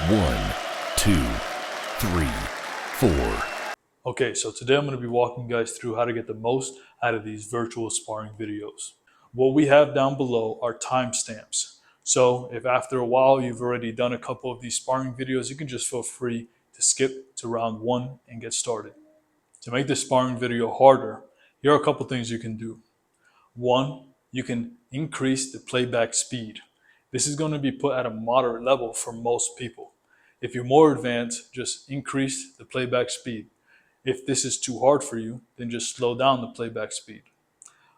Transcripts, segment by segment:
1, 2, 3, 4. Okay, so today I'm going to be walking you guys through how to get the most out of these virtual sparring videos. What we have down below are timestamps. So if after a while you've already done a couple of these sparring videos, you can just feel free to skip to round 1 and get started. To make this sparring video harder, here are a couple things you can do. 1, you can increase the playback speed. This is going to be put at a moderate level for most people. If you're more advanced, just increase the playback speed. If this is too hard for you, then just slow down the playback speed.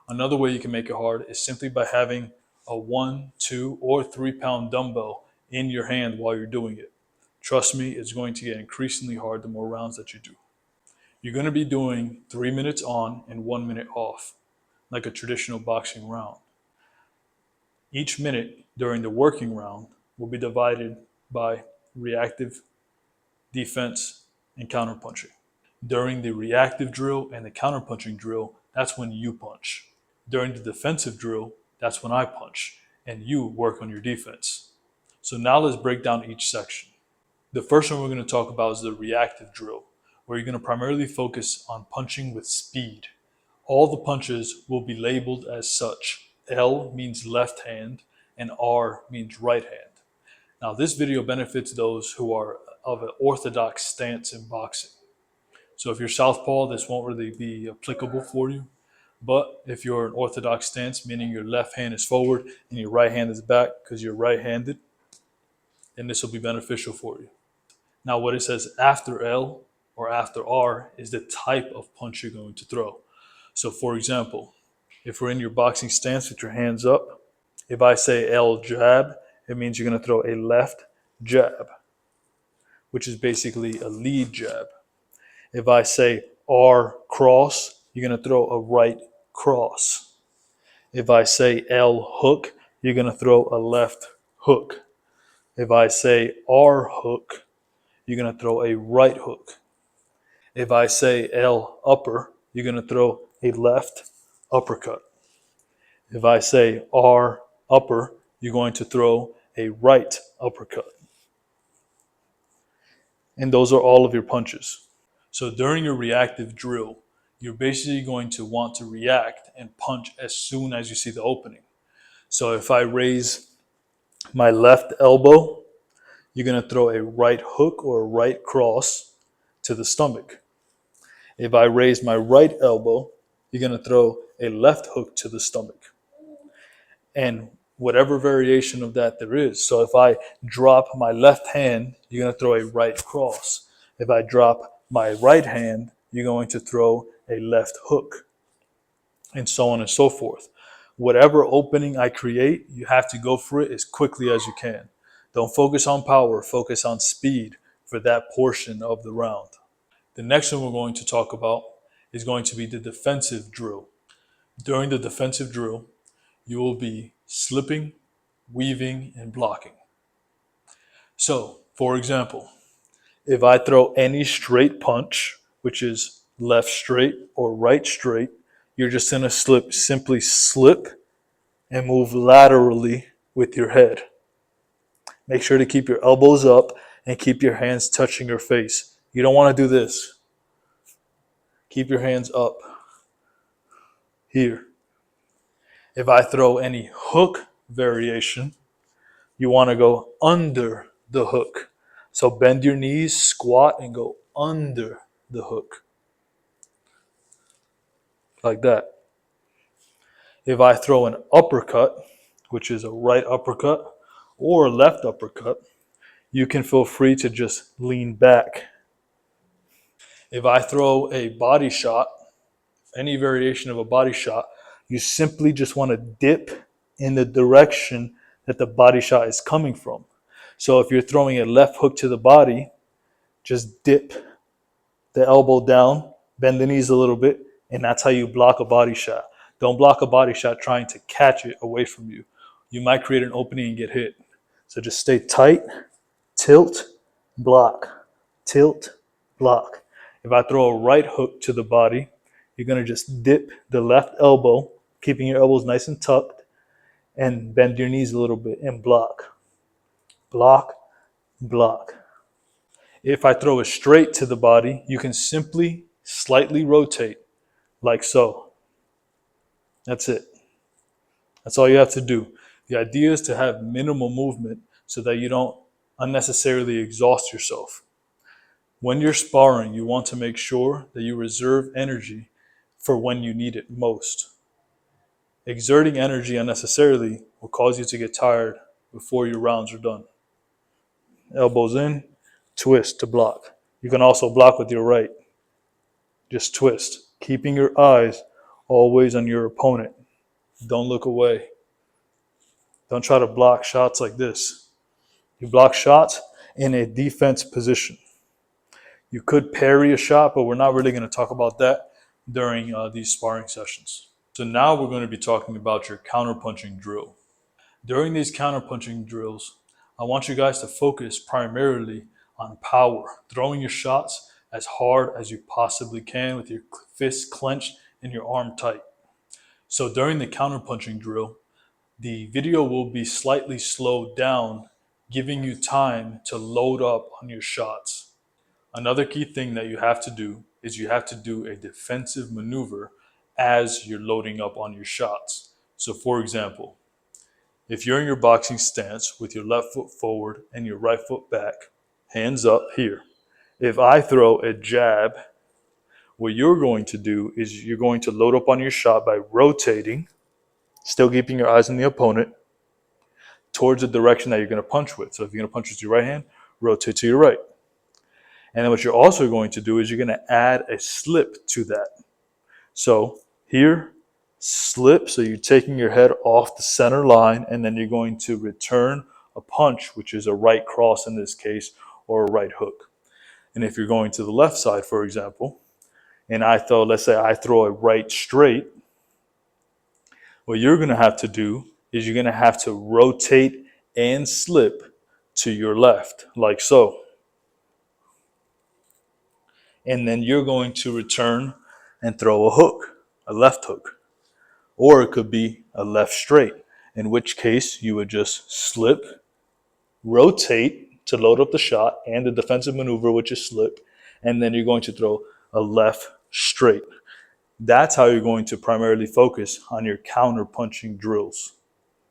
Another way you can make it hard is simply by having a 1, 2, or 3 pound dumbbell in your hand while you're doing it. Trust me, it's going to get increasingly hard the more rounds that you do. You're going to be doing 3 minutes on and 1 minute off, like a traditional boxing round. Each minute during the working round will be divided by reactive, defense, and counterpunching. During the reactive drill and the counterpunching drill, that's when you punch. During the defensive drill, that's when I punch, and you work on your defense. So now let's break down each section. The first one we're going to talk about is the reactive drill, where you're going to primarily focus on punching with speed. All the punches will be labeled as such. L means left hand, and R means right hand. Now this video benefits those who are of an orthodox stance in boxing. So if you're southpaw, this won't really be applicable for you. But if you're an orthodox stance, meaning your left hand is forward and your right hand is back because you're right-handed, then this will be beneficial for you. Now what it says after L or after R is the type of punch you're going to throw. So for example, if we're in your boxing stance with your hands up, if I say L jab, it means you're going to throw a left jab, which is basically a lead jab. If I say R cross, you're going to throw a right cross. If I say L hook, you're going to throw a left hook. If I say R hook, you're going to throw a right hook. If I say L upper, you're going to throw a left uppercut. If I say R upper, you're going to throw a right uppercut. And those are all of your punches. So during your reactive drill, you're basically going to want to react and punch as soon as you see the opening. So if I raise my left elbow, you're going to throw a right hook or a right cross to the stomach. If I raise my right elbow, you're going to throw a left hook to the stomach. And whatever variation of that there is. So if I drop my left hand, you're going to throw a right cross. If I drop my right hand, you're going to throw a left hook, and so on and so forth. Whatever opening I create, you have to go for it as quickly as you can. Don't focus on power, focus on speed for that portion of the round. The next one we're going to talk about is going to be the defensive drill. During the defensive drill, you will be slipping, weaving, and blocking. So, for example, if I throw any straight punch, which is left straight or right straight, you're just going to simply slip and move laterally with your head. Make sure to keep your elbows up and keep your hands touching your face. You don't want to do this. Keep your hands up here. If I throw any hook variation, you want to go under the hook. So bend your knees, squat, and go under the hook. Like that. If I throw an uppercut, which is a right uppercut or a left uppercut, you can feel free to just lean back. If I throw a body shot, any variation of a body shot, you simply just want to dip in the direction that the body shot is coming from. So if you're throwing a left hook to the body, just dip the elbow down, bend the knees a little bit, and that's how you block a body shot. Don't block a body shot trying to catch it away from you. You might create an opening and get hit. So just stay tight, tilt, block, tilt, block. If I throw a right hook to the body, you're going to just dip the left elbow, keeping your elbows nice and tucked, and bend your knees a little bit and block. Block, block. If I throw it straight to the body, you can simply slightly rotate like so. That's it. That's all you have to do. The idea is to have minimal movement so that you don't unnecessarily exhaust yourself. When you're sparring, you want to make sure that you reserve energy for when you need it most. Exerting energy unnecessarily will cause you to get tired before your rounds are done. Elbows in, twist to block. You can also block with your right. Just twist, keeping your eyes always on your opponent. Don't look away. Don't try to block shots like this. You block shots in a defense position. You could parry a shot, but we're not really going to talk about that during these sparring sessions. So now we're going to be talking about your counterpunching drill. During these counterpunching drills, I want you guys to focus primarily on power, throwing your shots as hard as you possibly can with your fist clenched and your arm tight. So during the counterpunching drill, the video will be slightly slowed down, giving you time to load up on your shots. Another key thing that you have to do is you have to do a defensive maneuver as you're loading up on your shots. So for example, if you're in your boxing stance with your left foot forward and your right foot back, hands up here. If I throw a jab, what you're going to do is you're going to load up on your shot by rotating, still keeping your eyes on the opponent, towards the direction that you're going to punch with. So if you're going to punch with your right hand, rotate to your right. And then what you're also going to do is you're going to add a slip to that. So here, slip, so you're taking your head off the center line, and then you're going to return a punch, which is a right cross in this case, or a right hook. And if you're going to the left side, for example, and let's say I throw a right straight, what you're going to have to do is you're going to have to rotate and slip to your left, like so. And then you're going to return and throw a hook, a left hook. Or it could be a left straight, in which case you would just slip, rotate to load up the shot and the defensive maneuver, which is slip, and then you're going to throw a left straight. That's how you're going to primarily focus on your counter punching drills.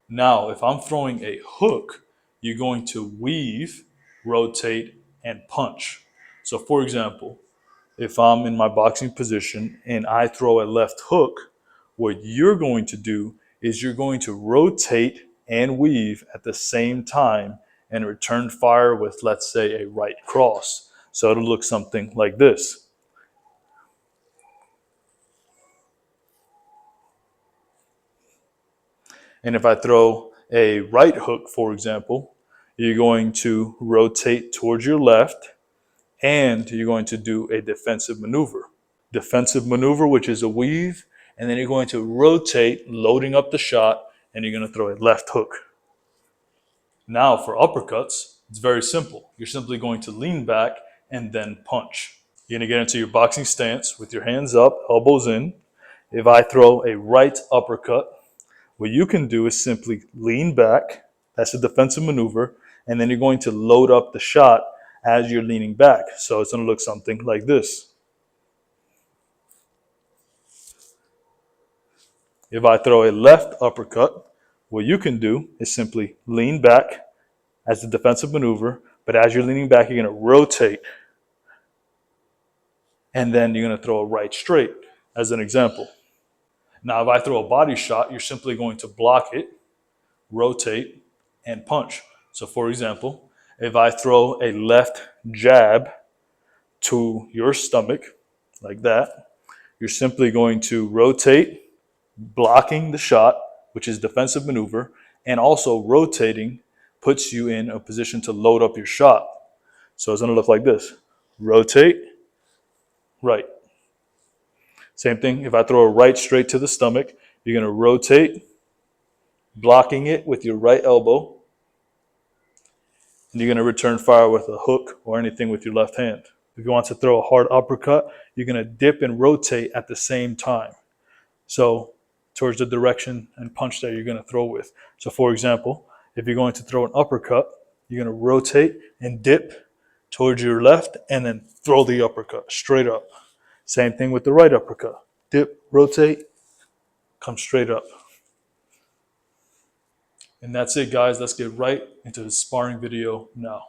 Now, if I'm throwing a hook, you're going to weave, rotate, and punch. So for example, if I'm in my boxing position and I throw a left hook, what you're going to do is you're going to rotate and weave at the same time and return fire with, let's say, a right cross. So it'll look something like this. And if I throw a right hook, for example, you're going to rotate towards your left and you're going to do a defensive maneuver. Defensive maneuver, which is a weave, and then you're going to rotate, loading up the shot, and you're going to throw a left hook. Now for uppercuts, it's very simple. You're simply going to lean back and then punch. You're going to get into your boxing stance with your hands up, elbows in. If I throw a right uppercut, what you can do is simply lean back. That's a defensive maneuver. And then you're going to load up the shot as you're leaning back. So it's going to look something like this. If I throw a left uppercut, what you can do is simply lean back as a defensive maneuver, but as you're leaning back, you're going to rotate, and then you're going to throw a right straight, as an example. Now, if I throw a body shot, you're simply going to block it, rotate, and punch. So for example, if I throw a left jab to your stomach, like that, you're simply going to rotate, blocking the shot, which is defensive maneuver, and also rotating puts you in a position to load up your shot. So it's going to look like this. Rotate, right. Same thing, if I throw a right straight to the stomach, you're going to rotate, blocking it with your right elbow, and you're going to return fire with a hook or anything with your left hand. If you want to throw a hard uppercut, you're going to dip and rotate at the same time. So towards the direction and punch that you're going to throw with. So for example, if you're going to throw an uppercut, you're going to rotate and dip towards your left, and then throw the uppercut straight up. Same thing with the right uppercut. Dip, rotate, come straight up. And that's it, guys. Let's get right into the sparring video now.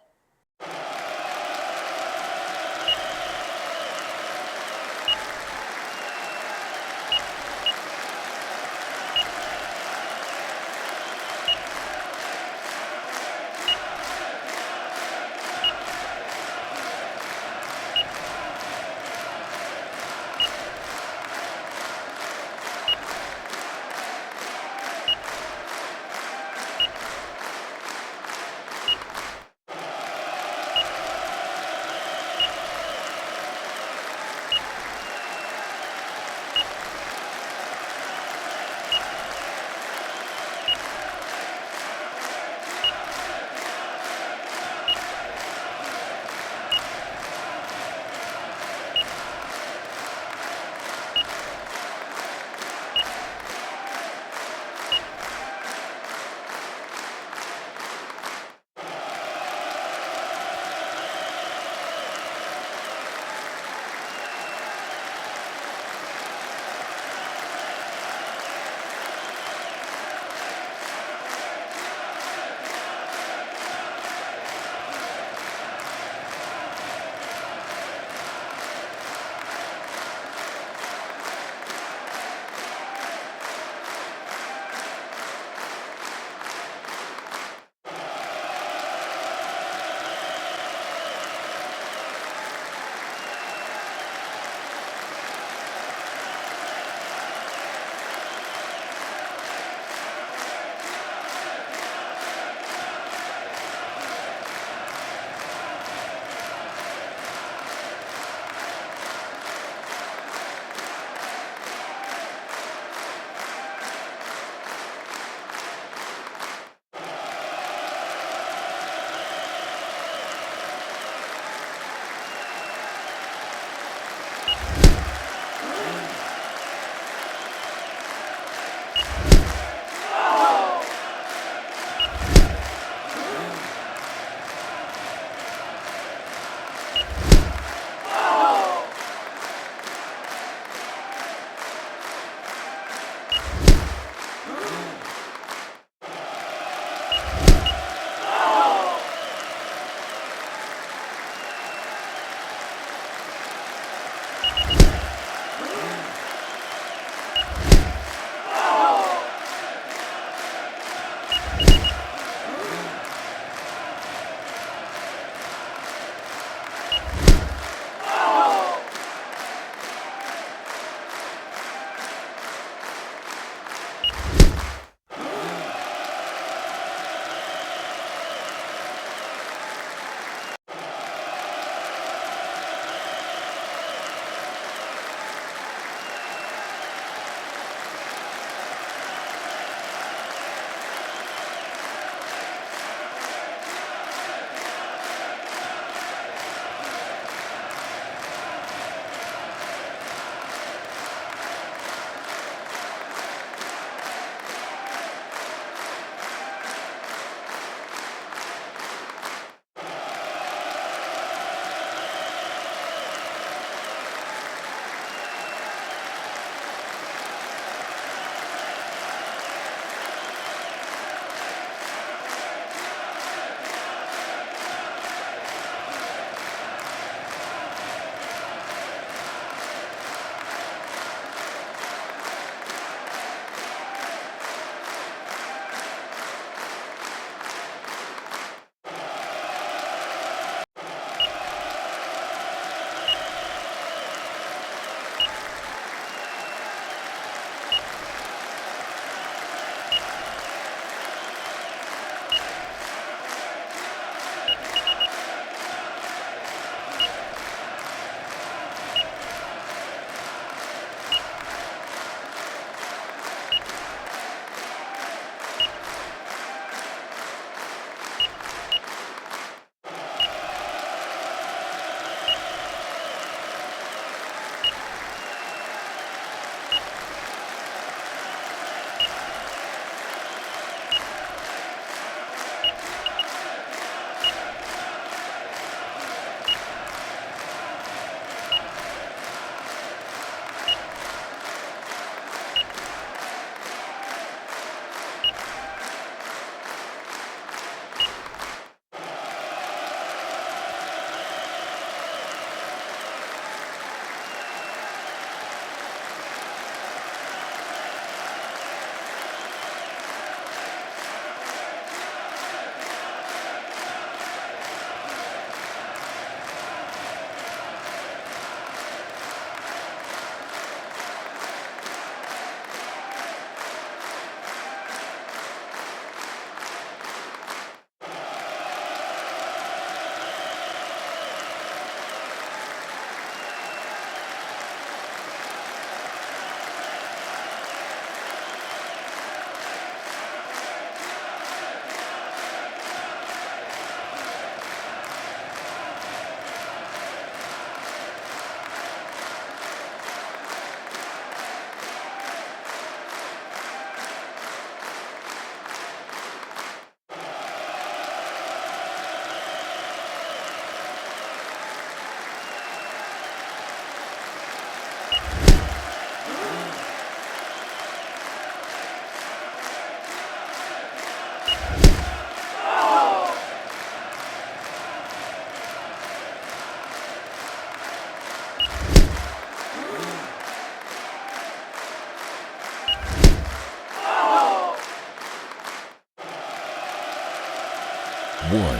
1,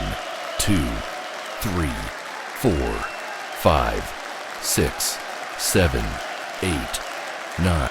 2, 3, 4, 5, 6, 7, 8, 9.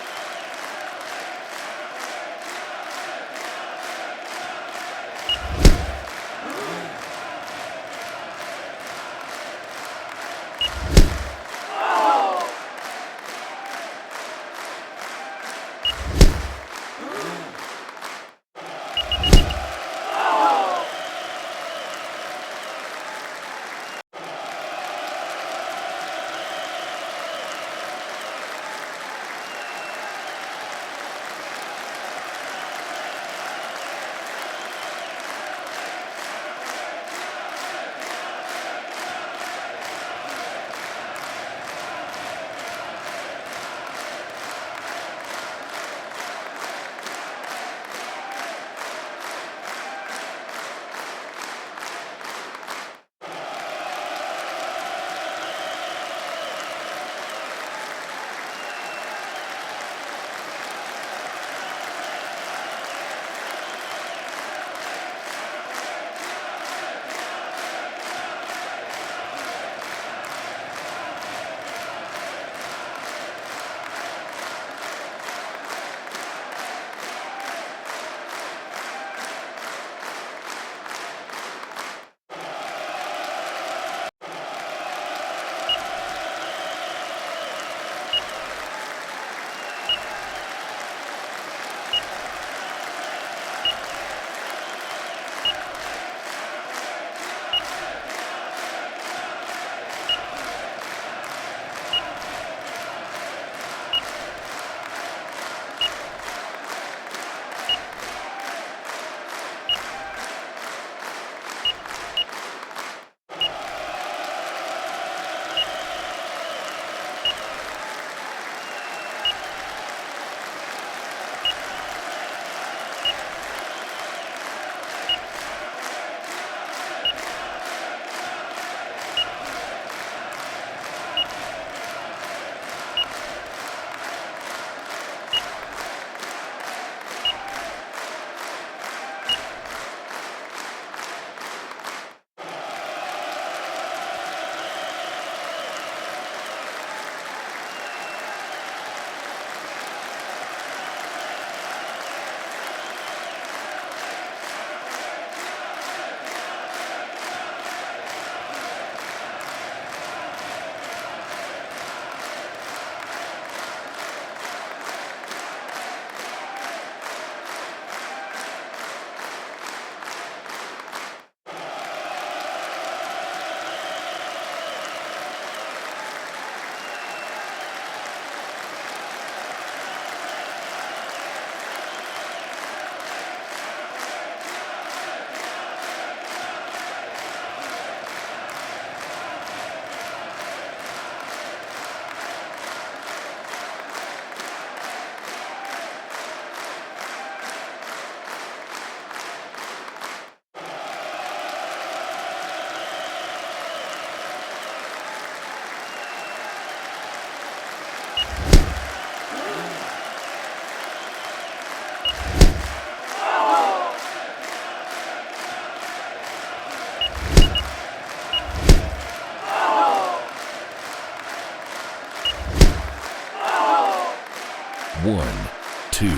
One, 2,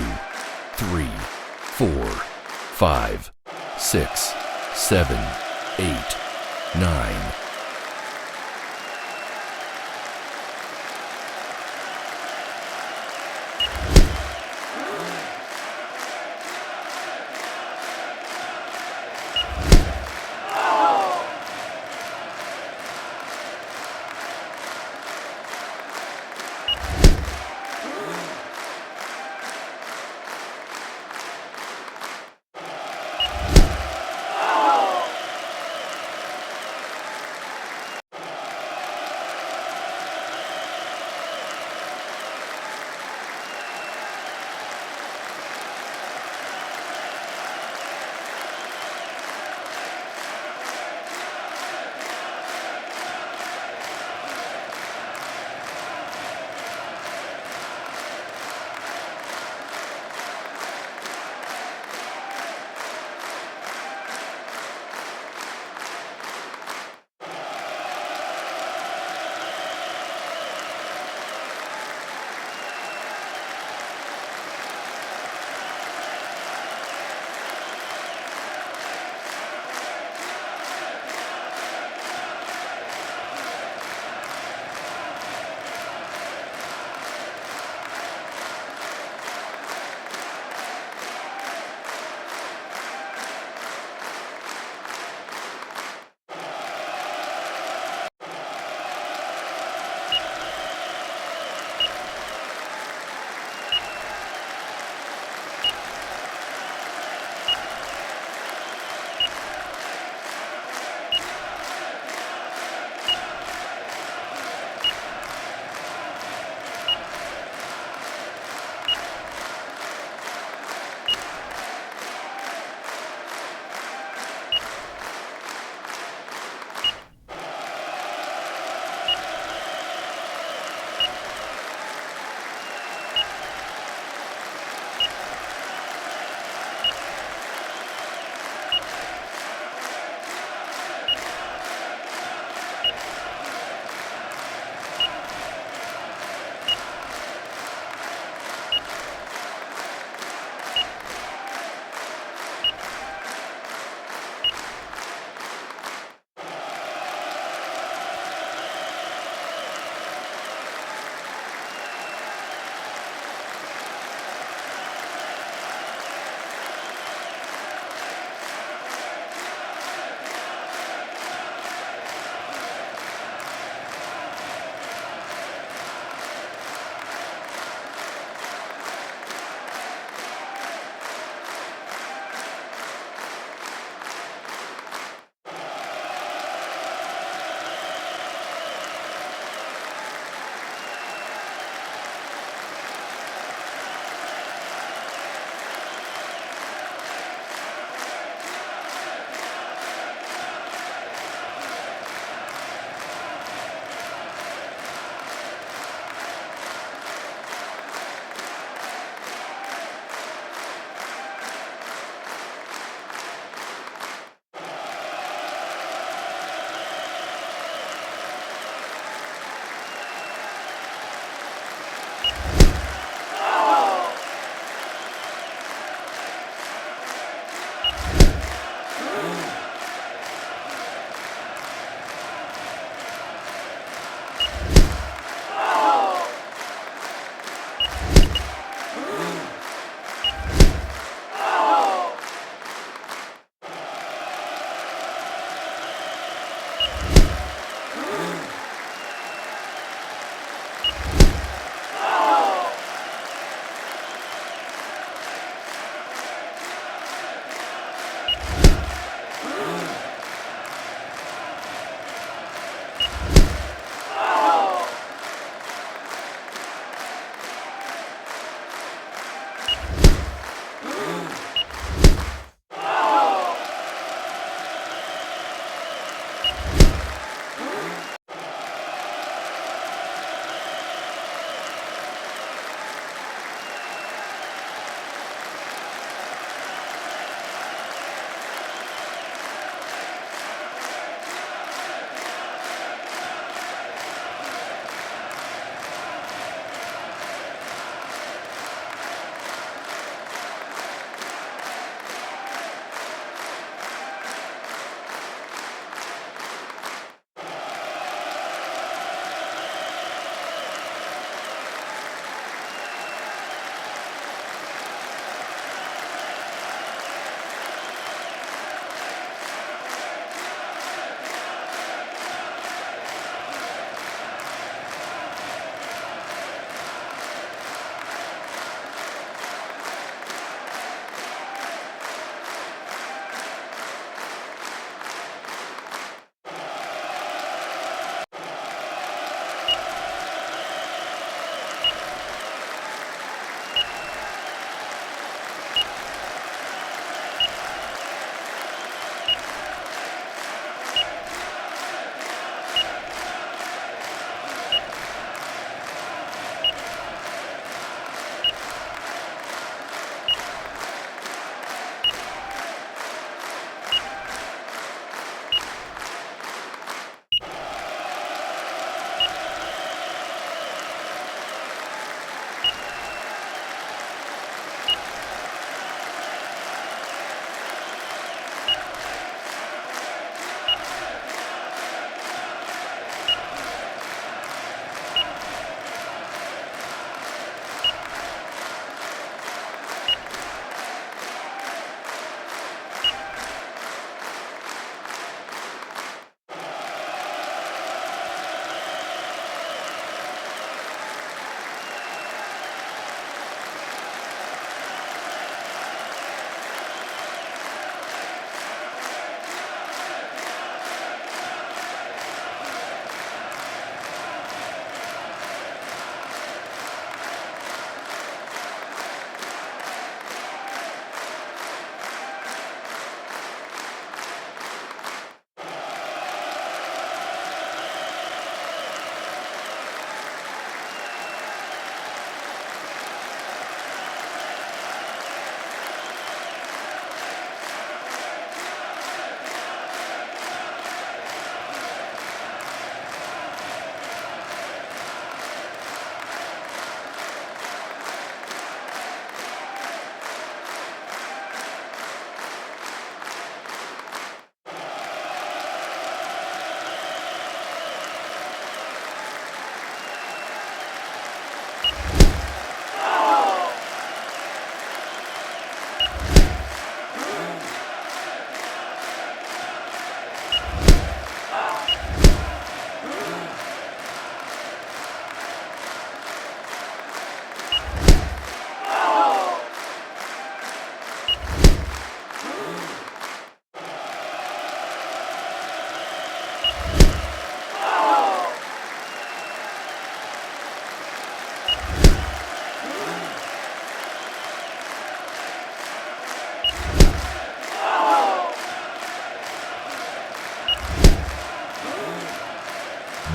3, 4, 5, 6, 7, 8, 9.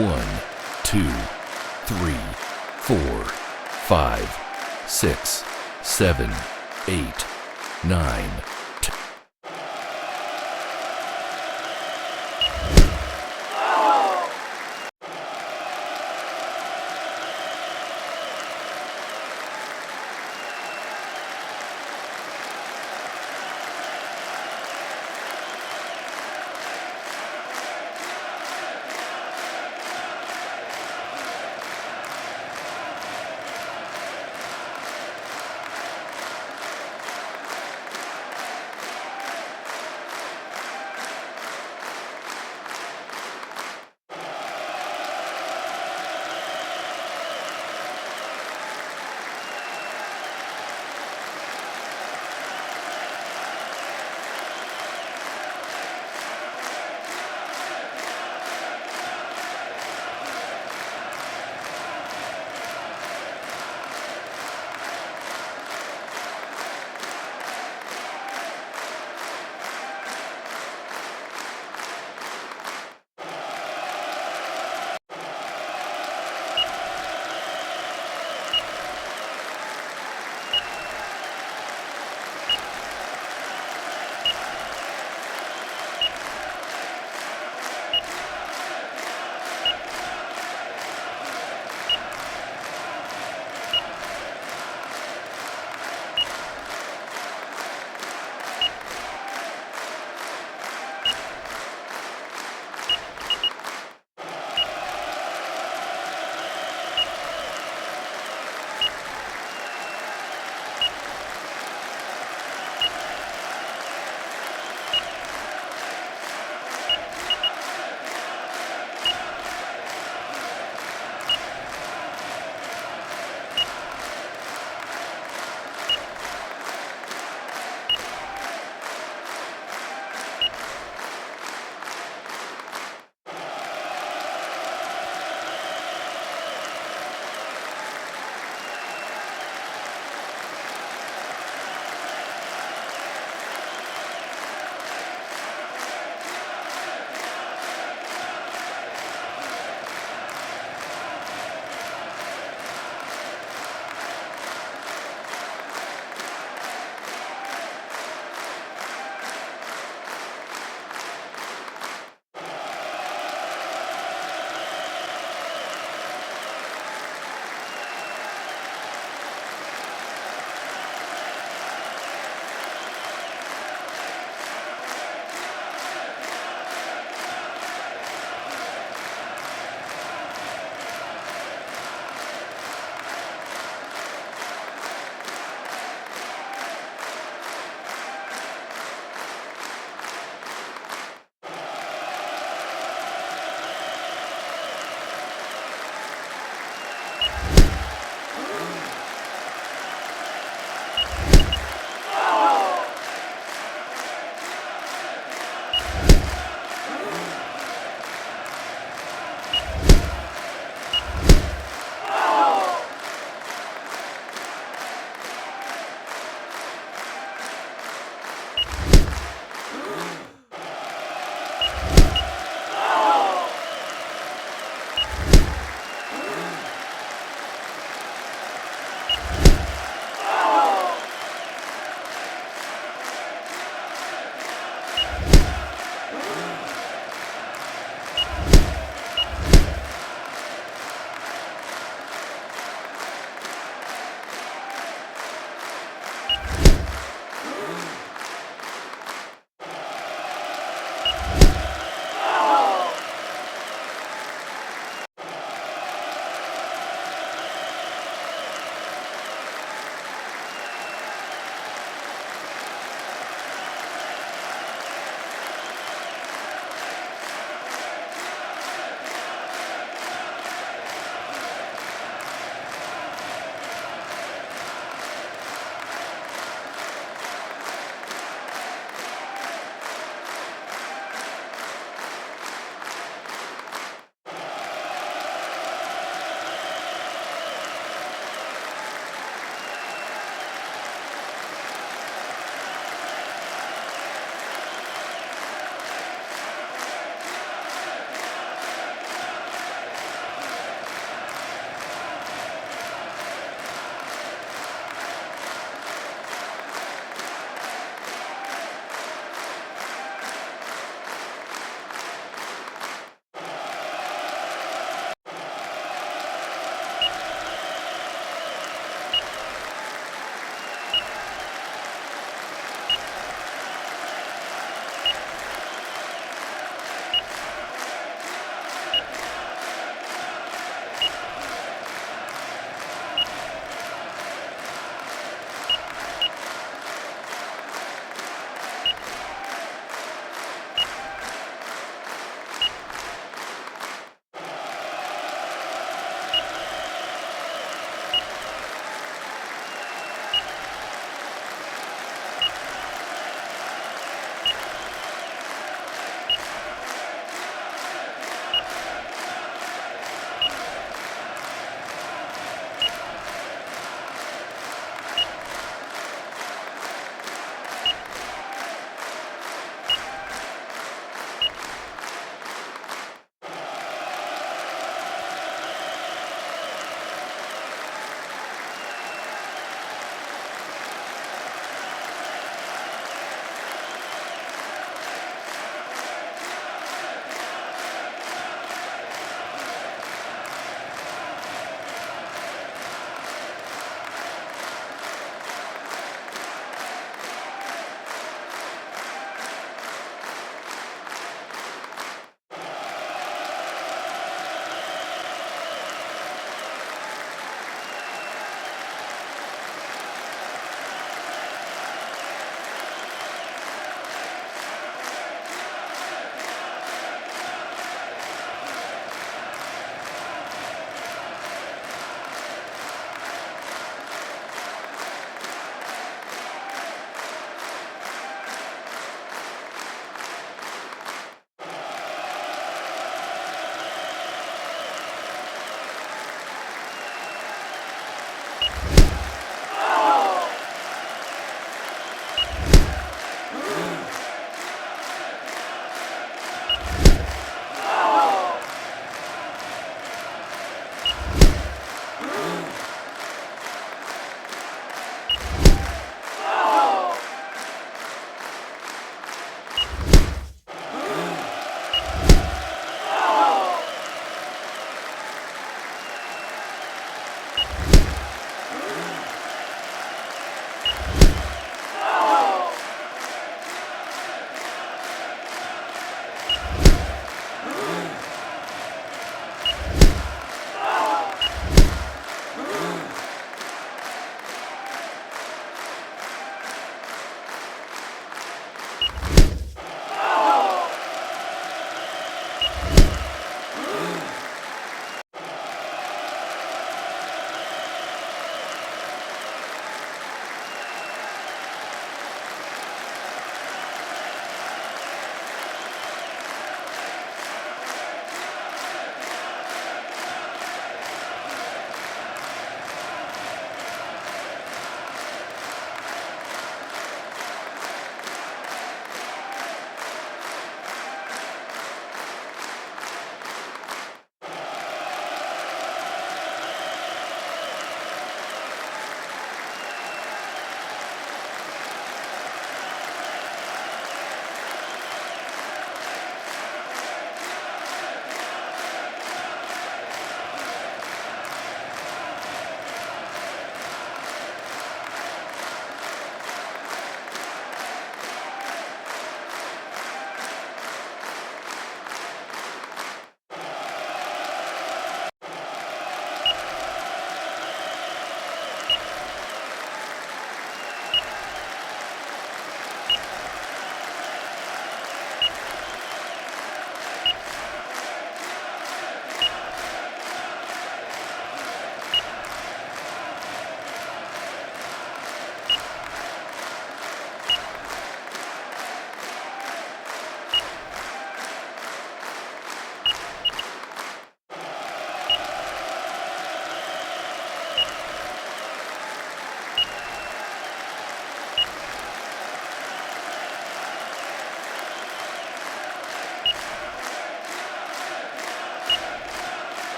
1, 2, 3, 4, 5, 6, 7, 8, 9, 10.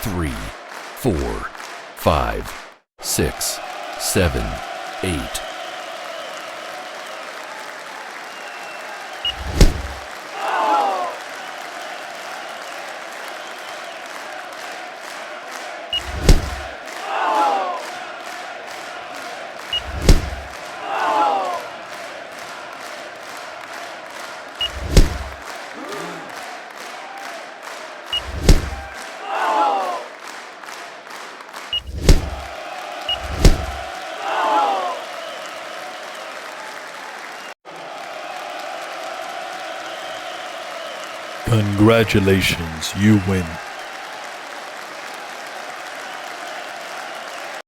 3, 4, 5, 6, 7, 8. Congratulations, you win.